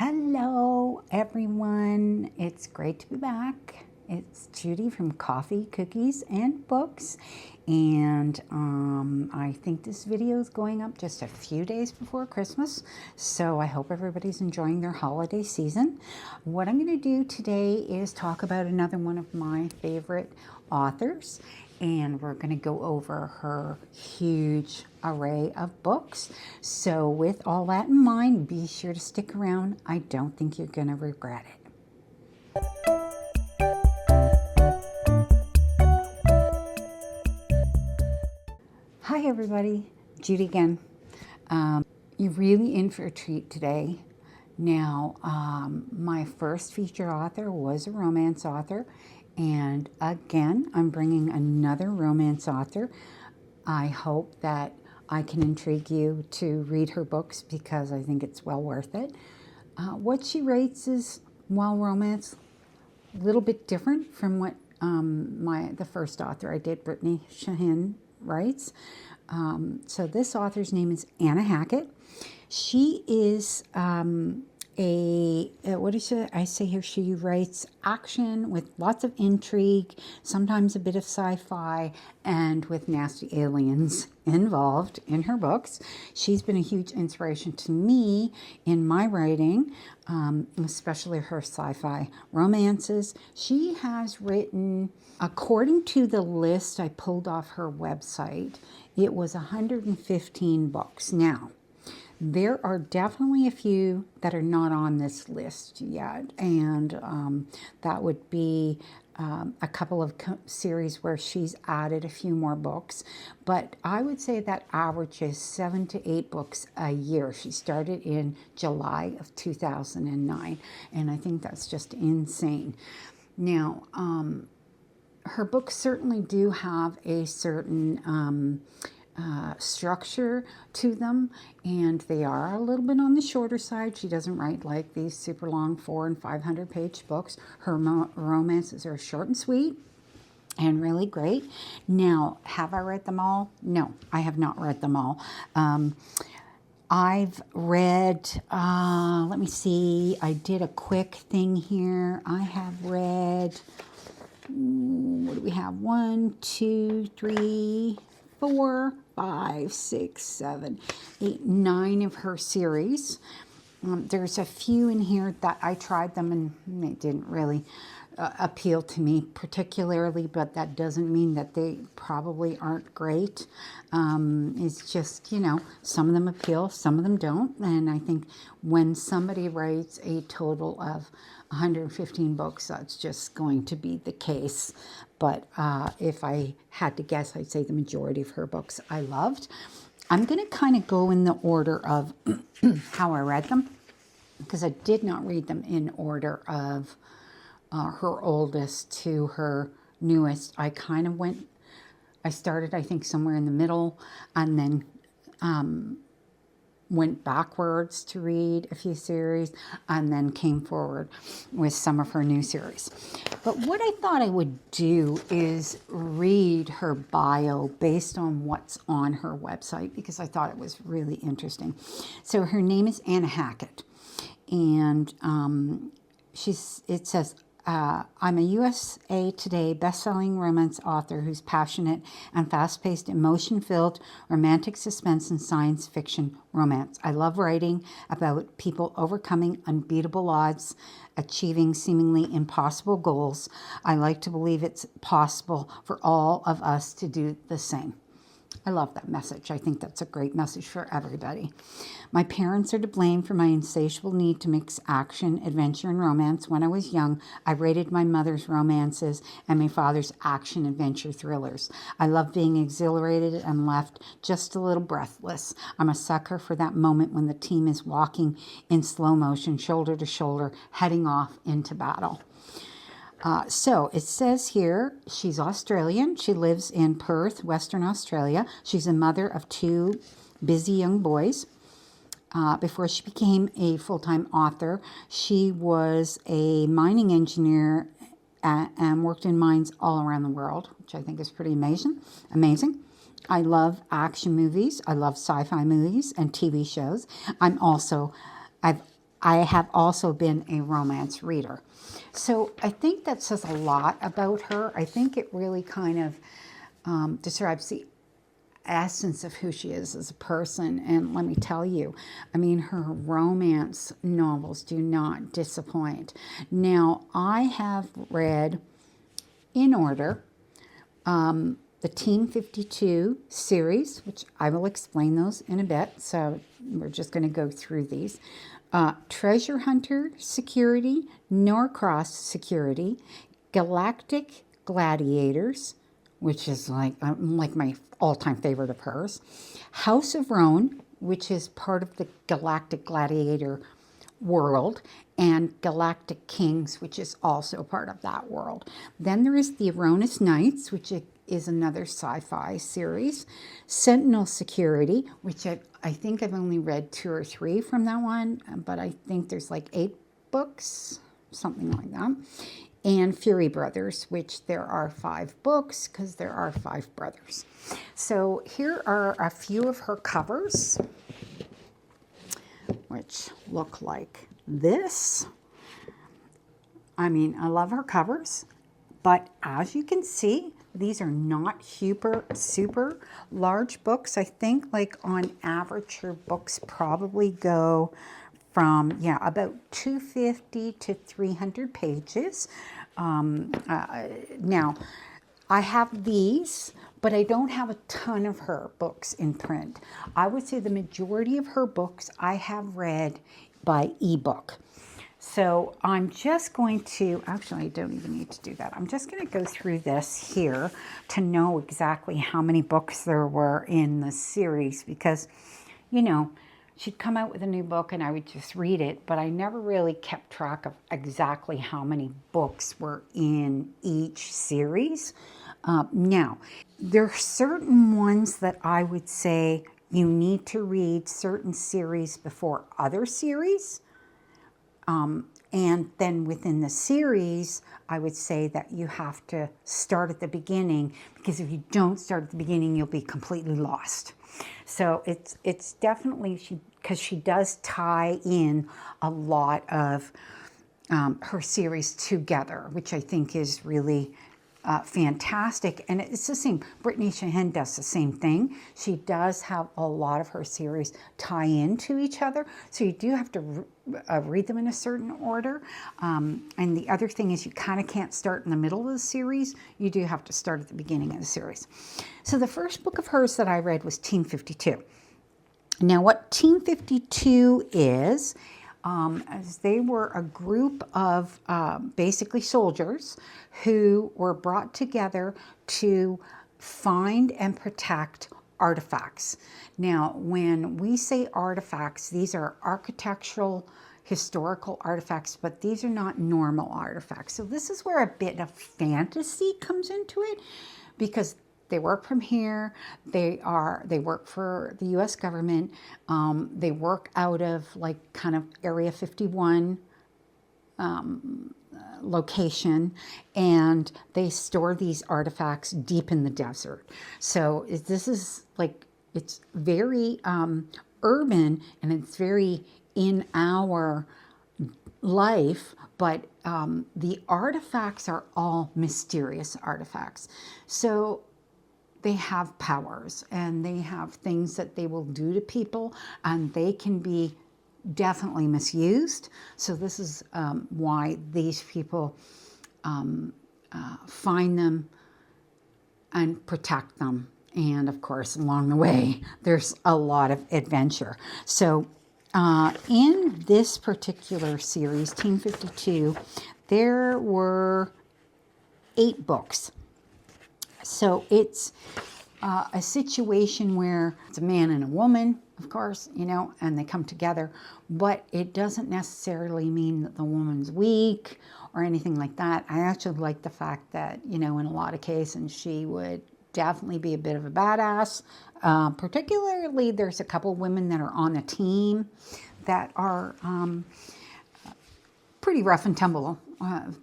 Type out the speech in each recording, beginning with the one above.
Hello, everyone. It's great to be back. It's Judy from Coffee, Cookies, and Books. And I think this video is going up just a few days before Christmas. So I hope everybody's enjoying their holiday season. What I'm going to do today is talk about another one of my favorite authors. And we're going to go over her huge array of books. So with all that in mind, be sure to stick around. I don't think you're going to regret it. Hi everybody, Judy again. You're really in for a treat today. Now, my first featured author was a romance author. And again, I'm bringing another romance author. I hope that I can intrigue you to read her books because I think it's well worth it. What she writes is, while romance, a little bit different from what the first author I did, Brittany Shahin, writes. So this author's name is Anna Hackett. She is what is it? I say here, she writes action with lots of intrigue, sometimes a bit of sci-fi, and with nasty aliens involved in her books. She's been a huge inspiration to me in my writing, especially her sci-fi romances. She has written, according to the list I pulled off her website, it was 115 books. Now, there are definitely a few that are not on this list yet, and that would be a couple of series where she's added a few more books. But I would say that averages 7 to 8 books a year. She started in July of 2009, and I think that's just insane. Now, her books certainly do have a certain structure to them, and they are a little bit on the shorter side. She doesn't write like these super long 400- and 500-page books. Her romances are short and sweet and really great. Now, have I read them all? No, I have not read them all. I've read, let me see, I did a quick thing here. I have read, what do we have? 1, 2, 3, 4, 5, 6, 7, 8, 9 of her series. There's a few in here that I tried them and they didn't really appeal to me particularly, but that doesn't mean that they probably aren't great. It's just, some of them appeal, some of them don't. And I think when somebody writes a total of 115 books, that's just going to be the case. But if I had to guess, I'd say the majority of her books I loved. I'm going to kind of go in the order of how I read them, because I did not read them in order of her oldest to her newest. I kind of I started, I think, somewhere in the middle, and then went backwards to read a few series, and then came forward with some of her new series. But what I thought I would do is read her bio based on what's on her website, because I thought it was really interesting. So her name is Anna Hackett, and it says, I'm a USA Today best-selling romance author who's passionate and fast-paced, emotion-filled, romantic suspense and science fiction romance. I love writing about people overcoming unbeatable odds, achieving seemingly impossible goals. I like to believe it's possible for all of us to do the same. I love that message. I think that's a great message for everybody. My parents are to blame for my insatiable need to mix action, adventure, and romance. When I was young, I rated my mother's romances and my father's action adventure thrillers. I love being exhilarated and left just a little breathless. I'm a sucker for that moment when the team is walking in slow motion, shoulder to shoulder, heading off into battle. So it says here, she's Australian. She lives in Perth, Western Australia. She's a mother of 2 busy young boys. Before she became a full-time author, she was a mining engineer and worked in mines all around the world, which I think is pretty amazing. I love action movies. I love sci-fi movies and TV shows. I've I have also been a romance reader. So I think that says a lot about her. I think it really kind of describes the essence of who she is as a person. And let me tell you, I mean, her romance novels do not disappoint. Now, I have read in order the Team 52 series, which I will explain those in a bit. So we're just going to go through these. Treasure Hunter Security, Norcross Security, Galactic Gladiators, which is like my all-time favorite of hers. House of Roan, which is part of the Galactic Gladiator world, and Galactic Kings, which is also part of that world. Then there is the Aronis Knights, which is another sci-fi series. Sentinel Security, which I think I've only read 2 or 3 from that one, but I think there's like 8 books, something like that. And Fury Brothers, which there are 5 books because there are 5 brothers. So here are a few of her covers, which look like this. I mean, I love her covers, but as you can see, these are not super large books. I think like on average her books probably go from, about 250 to 300 pages. Now, I have these, but I don't have a ton of her books in print. I would say the majority of her books I have read by ebook. So I'm just going to, actually I don't even need to do that. I'm just going to go through this here to know exactly how many books there were in the series, because, you know, she'd come out with a new book and I would just read it, but I never really kept track of exactly how many books were in each series. Now, there are certain ones that I would say you need to read certain series before other series. And then within the series, I would say that you have to start at the beginning, because if you don't start at the beginning, you'll be completely lost. So it's definitely, because she does tie in a lot of her series together, which I think is really fantastic. And it's the same. Brittany Shahin does the same thing. She does have a lot of her series tie into each other. So you do have to read them in a certain order. And the other thing is you kind of can't start in the middle of the series. You do have to start at the beginning of the series. So the first book of hers that I read was Team 52. Now what Team 52 is, as they were a group of basically soldiers who were brought together to find and protect artifacts. Now, when we say artifacts, these are architectural, historical artifacts, but these are not normal artifacts. So this is where a bit of fantasy comes into it, because they work from here. They work for the U.S. government. They work out of like kind of Area 51 location, and they store these artifacts deep in the desert. So this is like, it's very urban, and it's very in our life, but the artifacts are all mysterious artifacts. So they have powers, and they have things that they will do to people, and they can be definitely misused. So this is why these people find them and protect them. And of course, along the way, there's a lot of adventure. So in this particular series, Team 52, there were 8 books. So it's a situation where it's a man and a woman, of course, you know, and they come together, but it doesn't necessarily mean that the woman's weak or anything like that. I actually like the fact that, you know, in a lot of cases, she would definitely be a bit of a badass. Particularly, there's a couple women that are on the team that are pretty rough and tumble,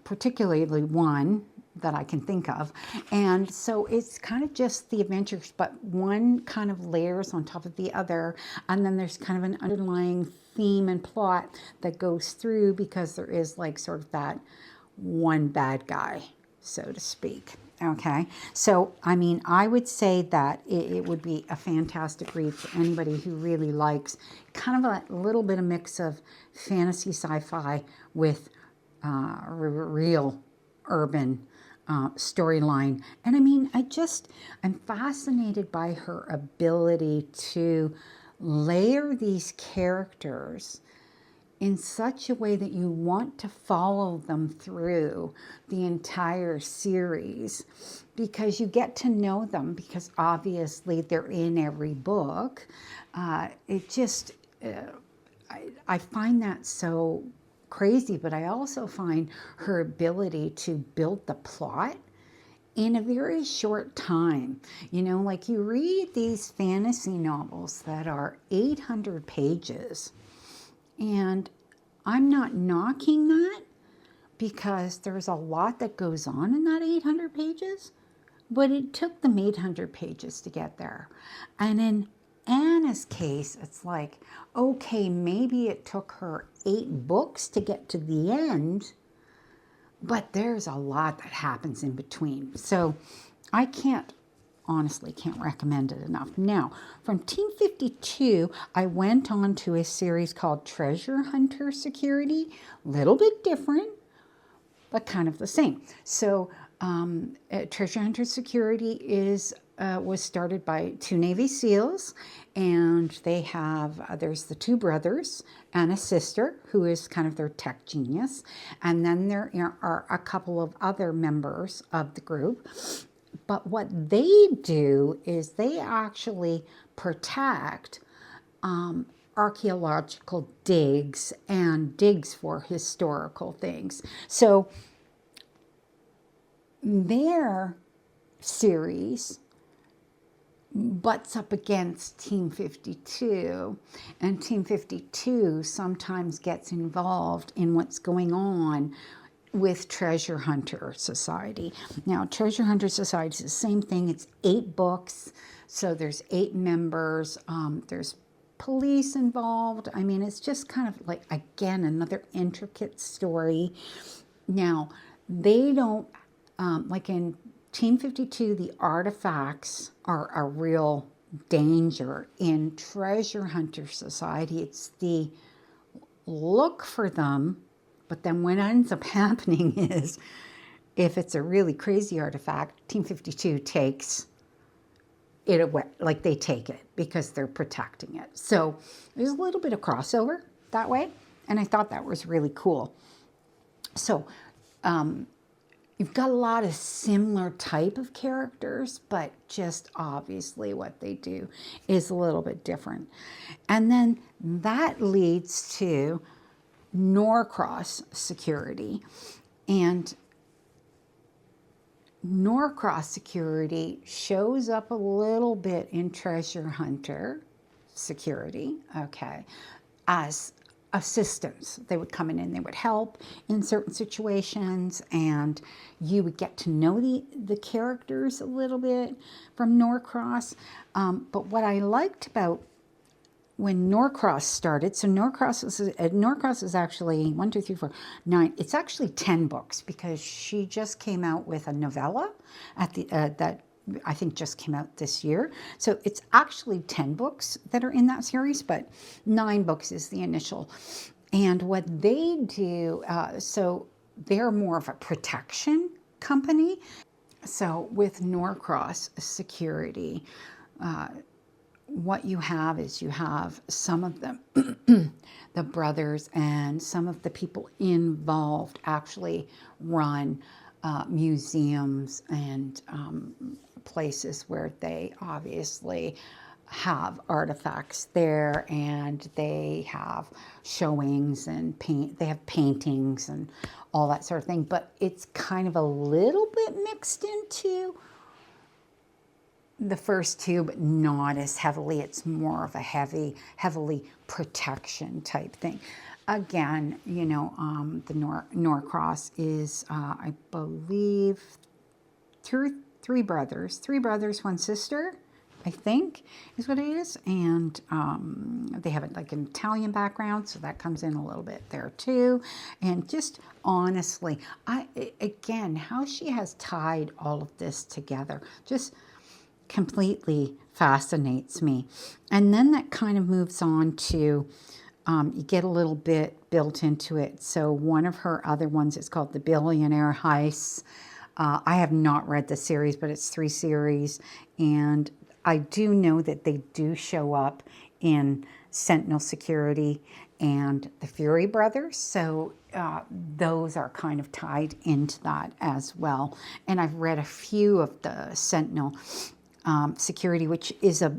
particularly one that I can think of. And so it's kind of just the adventures, but one kind of layers on top of the other. And then there's kind of an underlying theme and plot that goes through, because there is like sort of that one bad guy, so to speak. Okay, so I mean, I would say that it would be a fantastic read for anybody who really likes kind of a little bit of mix of fantasy sci-fi with real urban storyline. And I mean, I'm fascinated by her ability to layer these characters in such a way that you want to follow them through the entire series, because you get to know them, because obviously they're in every book. It just, I find that so crazy, but I also find her ability to build the plot in a very short time. You know, like you read these fantasy novels that are 800 pages, and I'm not knocking that, because there's a lot that goes on in that 800 pages, but it took them 800 pages to get there. And in Anna's case, it's like, okay, maybe it took her 8 books to get to the end, but there's a lot that happens in between. So I honestly can't recommend it enough. Now, from Team 52, I went on to a series called Treasure Hunter Security. A little bit different, but kind of the same. So Treasure Hunter Security was started by 2 Navy SEALs, and they have, there's the 2 brothers and a sister who is kind of their tech genius. And then there are a couple of other members of the group. But what they do is they actually protect archaeological digs and digs for historical things. So their series butts up against Team 52, and Team 52 sometimes gets involved in what's going on with Treasure Hunter Society. Now, Treasure Hunter Society is the same thing. It's 8 books, so there's 8 members. There's police involved. I mean, it's just kind of like, again, another intricate story. Now, they don't, like in Team 52, the artifacts are a real danger. In Treasure Hunter Society, it's the look for them. But then what ends up happening is, if it's a really crazy artifact, Team 52 takes it away, like they take it because they're protecting it. So there's a little bit of crossover that way, and I thought that was really cool. So you've got a lot of similar type of characters, but just obviously what they do is a little bit different. And then that leads to Norcross Security. And Norcross Security shows up a little bit in Treasure Hunter Security, okay, as assistants. They would come in and they would help in certain situations, and you would get to know the characters a little bit from Norcross. But what I liked about when Norcross started, so Norcross is actually 1, 2, 3, 4, 9. It's actually 10 books, because she just came out with a novella at the that I think just came out this year. So it's actually 10 books that are in that series, but 9 books is the initial. And what they do, so they're more of a protection company. So with Norcross Security, what you have is you have some of them, the brothers and some of the people involved actually run museums and places where they obviously have artifacts there, and they have showings and they have paintings and all that sort of thing. But it's kind of a little bit mixed into the first 2, but not as heavily. It's more of a heavily protection type thing. Again, you know, the Norcross is, I believe, 3 brothers, 1 sister, I think is what it is. And they have like an Italian background, so that comes in a little bit there too. And just honestly, again, how she has tied all of this together just completely fascinates me. And then that kind of moves on to, you get a little bit built into it. So one of her other ones is called The Billionaire Heists. I have not read the series, but it's 3 series. And I do know that they do show up in Sentinel Security and the Fury Brothers. So those are kind of tied into that as well. And I've read a few of the Sentinel Security, which is a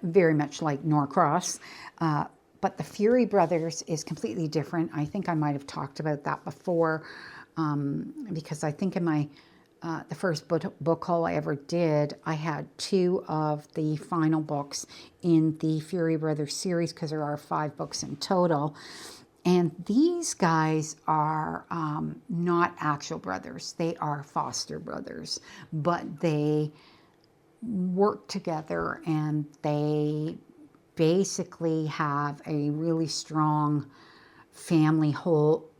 very much like Norcross. But the Fury Brothers is completely different. I think I might have talked about that before, because I think in my the first book haul I ever did, I had 2 of the final books in the Fury Brothers series, because there are 5 books in total. And these guys are not actual brothers. They are foster brothers, but they work together, and they basically have a really strong family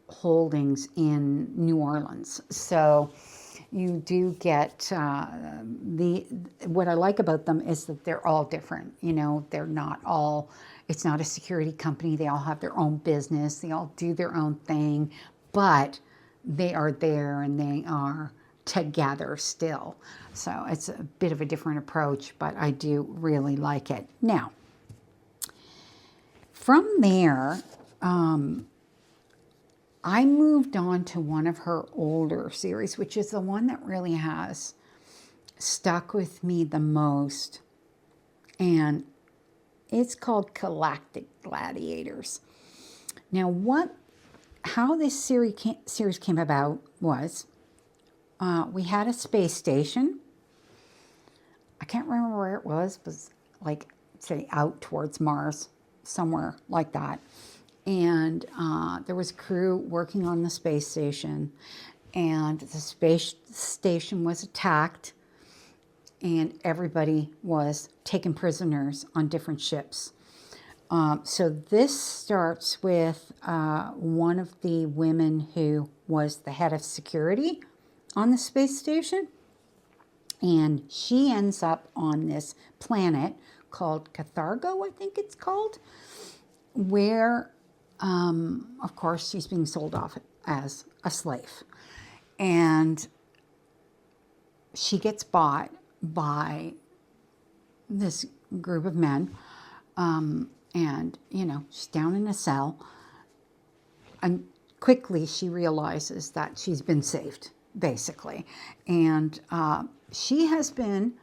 holdings in New Orleans. So you do get what I like about them is that they're all different. You know, they're not all, it's not a security company. They all have their own business. They all do their own thing, but they are there and they are together still. So it's a bit of a different approach, but I do really like it. Now, from there, I moved on to one of her older series, which is the one that really has stuck with me the most. And it's called Galactic Gladiators. Now, how this series came about was, we had a space station. I can't remember where it was like, say, out towards Mars, somewhere like that. And there was a crew working on the space station, and the space station was attacked, and everybody was taken prisoners on different ships. So this starts with one of the women who was the head of security on the space station, and she ends up on this planet called Cathargo, I think it's called, where of course, she's being sold off as a slave. And she gets bought by this group of men. And, you know, she's down in a cell. And quickly she realizes that she's been saved, basically. And she has been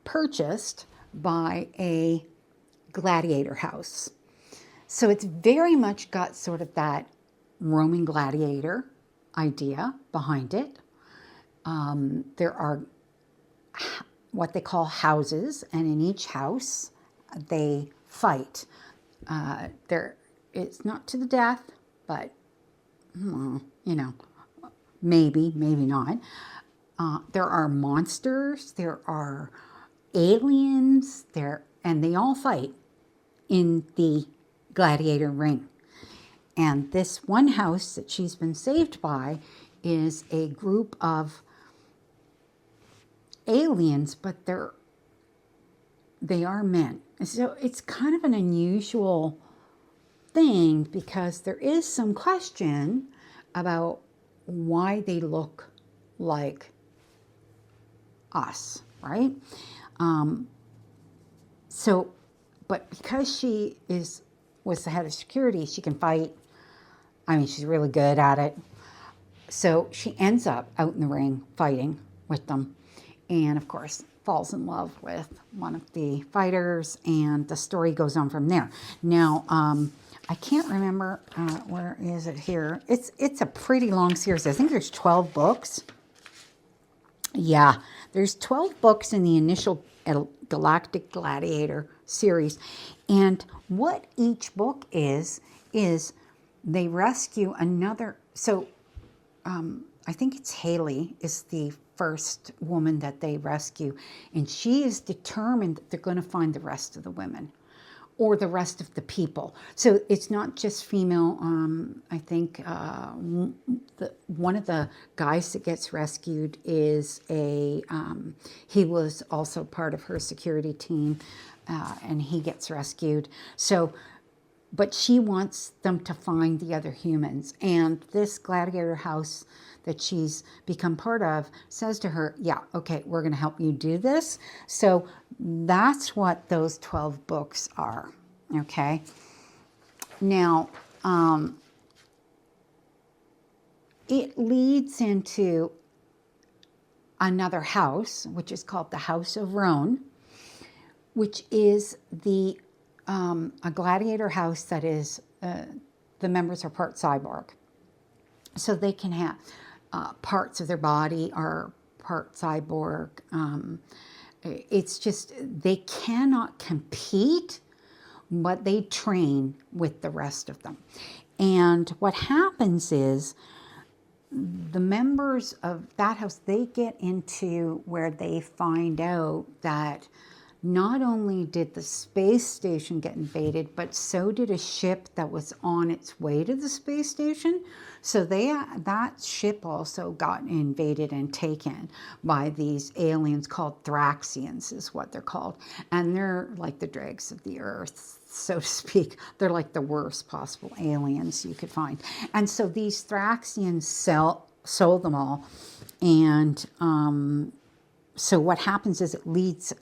purchased by a gladiator house. So it's very much got sort of that Roman gladiator idea behind it. There are what they call houses, and in each house they fight. It's not to the death, but you know, maybe not. There are monsters, there are aliens, and they all fight in the gladiator ring. And this one house that she's been saved by is a group of aliens, but they are men. So it's kind of an unusual thing, because there is some question about why they look like us, right? But because she was the head of security, she can fight. I mean, she's really good at it. So she ends up out in the ring fighting with them. And of course, falls in love with one of the fighters, and the story goes on from there. Now, I can't remember, where is it here? It's a pretty long series. I think there's 12 books. Yeah, there's 12 books in the initial Galactic Gladiator series. And what each book is they rescue another. So I think it's Haley is the first woman that they rescue, and she is determined that they're going to find the rest of the women or the rest of the people. So it's not just female. I think one of the guys that gets rescued is he was also part of her security team, and he gets rescued. So, but she wants them to find the other humans. And this gladiator house that she's become part of says to her, yeah, okay, we're going to help you do this. So that's what those 12 books are, okay? Now, it leads into another house, which is called the House of Roan, which is a gladiator house that is, the members are part cyborg. So they can have parts of their body are part cyborg. It's just, they cannot compete, but they train with the rest of them. And what happens is the members of that house, they get into where they find out that not only did the space station get invaded, but so did a ship that was on its way to the space station. So that ship also got invaded and taken by these aliens called Thraxians, is what they're called. And they're like the dregs of the earth, so to speak. They're like the worst possible aliens you could find. And so these Thraxians sold them all. And so what happens is it leads...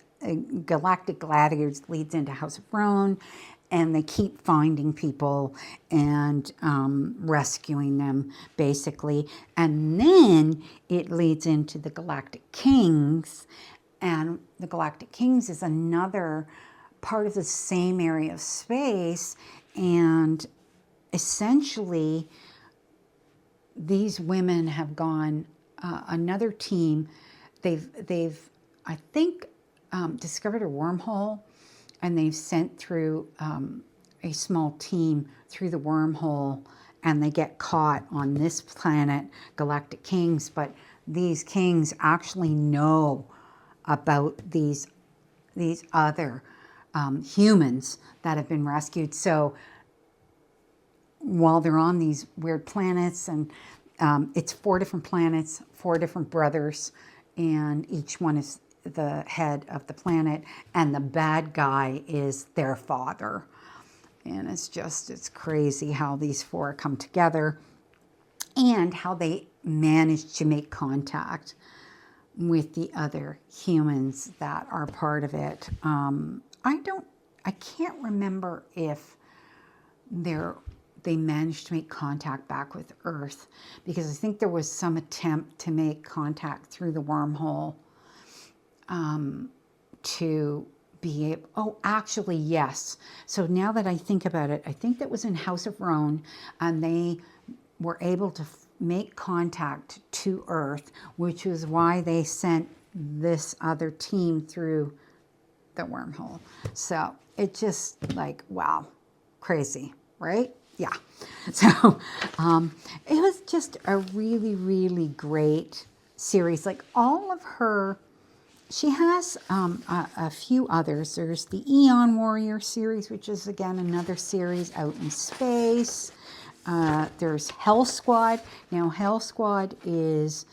Galactic Gladiators leads into House of Roan, and they keep finding people and rescuing them, basically. And then it leads into the Galactic Kings, and the Galactic Kings is another part of the same area of space, and essentially these women have gone, another team, they've I think, discovered a wormhole, and they've sent through a small team through the wormhole, and they get caught on this planet, Galactic Kings. But these kings actually know about these other humans that have been rescued. So while they're on these weird planets, and it's 4 different planets, 4 different brothers, and each one is the head of the planet, and the bad guy is their father. And it's crazy how these 4 come together and how they manage to make contact with the other humans that are part of it. I can't remember if they managed to make contact back with Earth, because I think there was some attempt to make contact through the wormhole, to be able, oh, actually, yes. So now that I think about it, I think that was in House of Roan, and they were able to make contact to Earth, which is why they sent this other team through the wormhole. So it just like, wow, crazy, right? Yeah. So it was just a really, really great series. Like all of her, she has a few others. There's the Eon Warrior series, which is, again, another series out in space. There's Hell Squad. Now, Hell Squad is,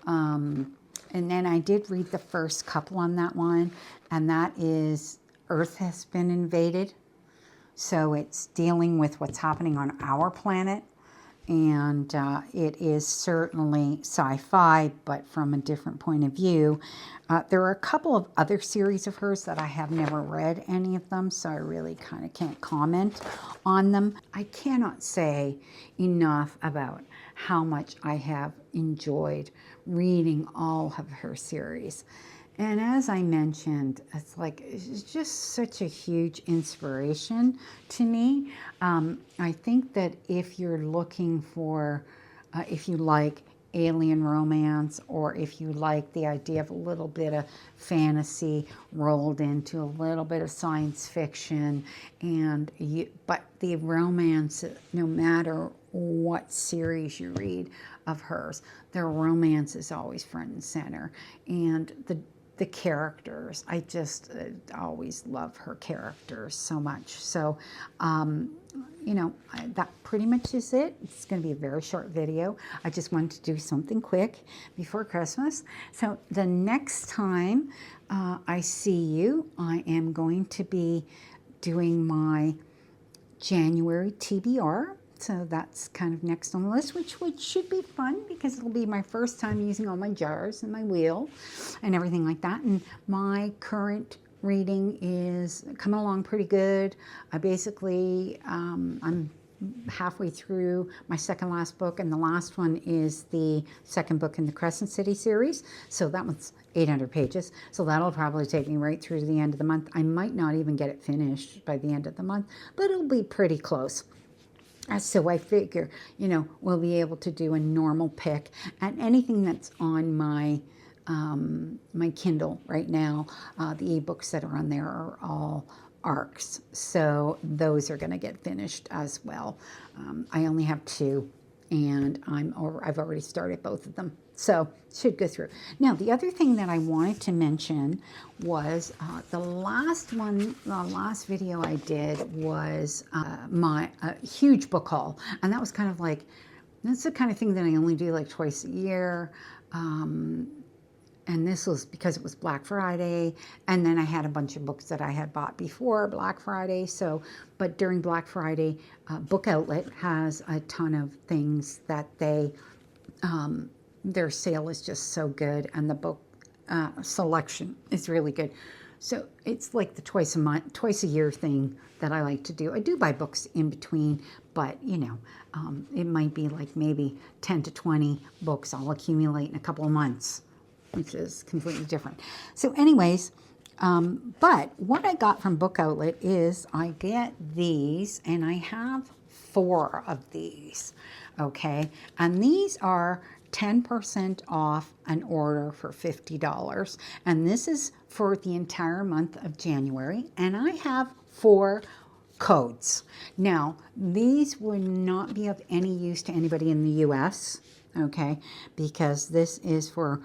and then I did read the first couple on that one, and that is Earth has been invaded. So it's dealing with what's happening on our planet. And it is certainly sci-fi, but from a different point of view. There are a couple of other series of hers that I have never read any of them, so I really kind of can't comment on them. I cannot say enough about how much I have enjoyed reading all of her series. And as I mentioned, it's just such a huge inspiration to me. I think that if you're looking for, if you like alien romance, or if you like the idea of a little bit of fantasy rolled into a little bit of science fiction, but the romance, no matter what series you read of hers. Their romance is always front and center, and the characters. I just always love her characters so much. So, you know, that pretty much is it. It's going to be a very short video. I just wanted to do something quick before Christmas. So the next time I see you, I am going to be doing my January TBR. So that's kind of next on the list, which should be fun because it'll be my first time using all my jars and my wheel and everything like that. And my current reading is coming along pretty good. I basically, I'm halfway through my second last book, and the last one is the second book in the Crescent City series. So that one's 800 pages. So that'll probably take me right through to the end of the month. I might not even get it finished by the end of the month, but it'll be pretty close. So I figure, you know, we'll be able to do a normal pick, and anything that's on my my Kindle right now, the ebooks that are on there are all arcs, so those are going to get finished as well. I only have 2, and I've already started both of them, so should go through. Now, the other thing that I wanted to mention was the last video I did was my huge book haul, and that was kind of like, that's the kind of thing that I only do like twice a year. And this was because it was Black Friday, and then I had a bunch of books that I had bought before Black Friday. So, but during Black Friday, Book Outlet has a ton of things that they, their sale is just so good, and the book selection is really good. So it's like the twice a year thing that I like to do. I do buy books in between, but you know, it might be like maybe 10 to 20 books I'll accumulate in a couple of months, which is completely different. So anyways, but what I got from Book Outlet is I get these, and I have 4 of these, okay? And these are 10% off an order for $50. And this is for the entire month of January. And I have 4 codes. Now, these would not be of any use to anybody in the US, okay? Because this is for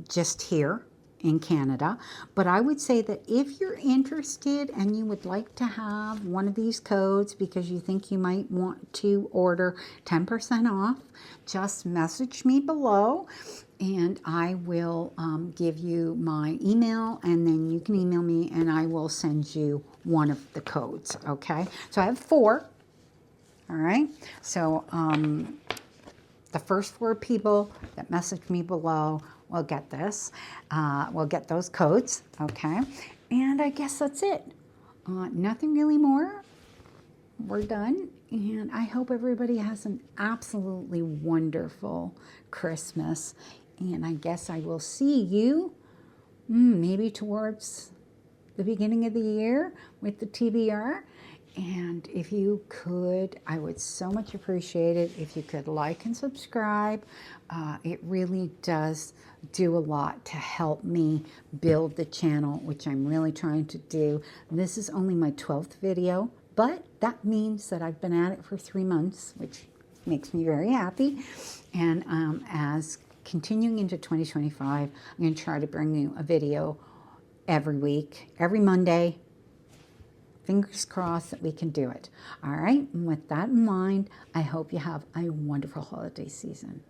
just here in Canada. But I would say that if you're interested and you would like to have one of these codes because you think you might want to order 10% off, just message me below and I will give you my email, and then you can email me and I will send you one of the codes, okay? So I have 4, all right? So the first 4 people that message me below will get this. We'll get those codes, okay? And I guess that's it. Nothing really more. We're done. And I hope everybody has an absolutely wonderful Christmas. And I guess I will see you maybe towards the beginning of the year with the TBR. And if you could, I would so much appreciate it if you could like and subscribe. It really does do a lot to help me build the channel, which I'm really trying to do. This is only my 12th video, but that means that I've been at it for 3 months, which makes me very happy. And as continuing into 2025, I'm going to try to bring you a video every week, every Monday. Fingers crossed that we can do it. All right, and with that in mind, I hope you have a wonderful holiday season.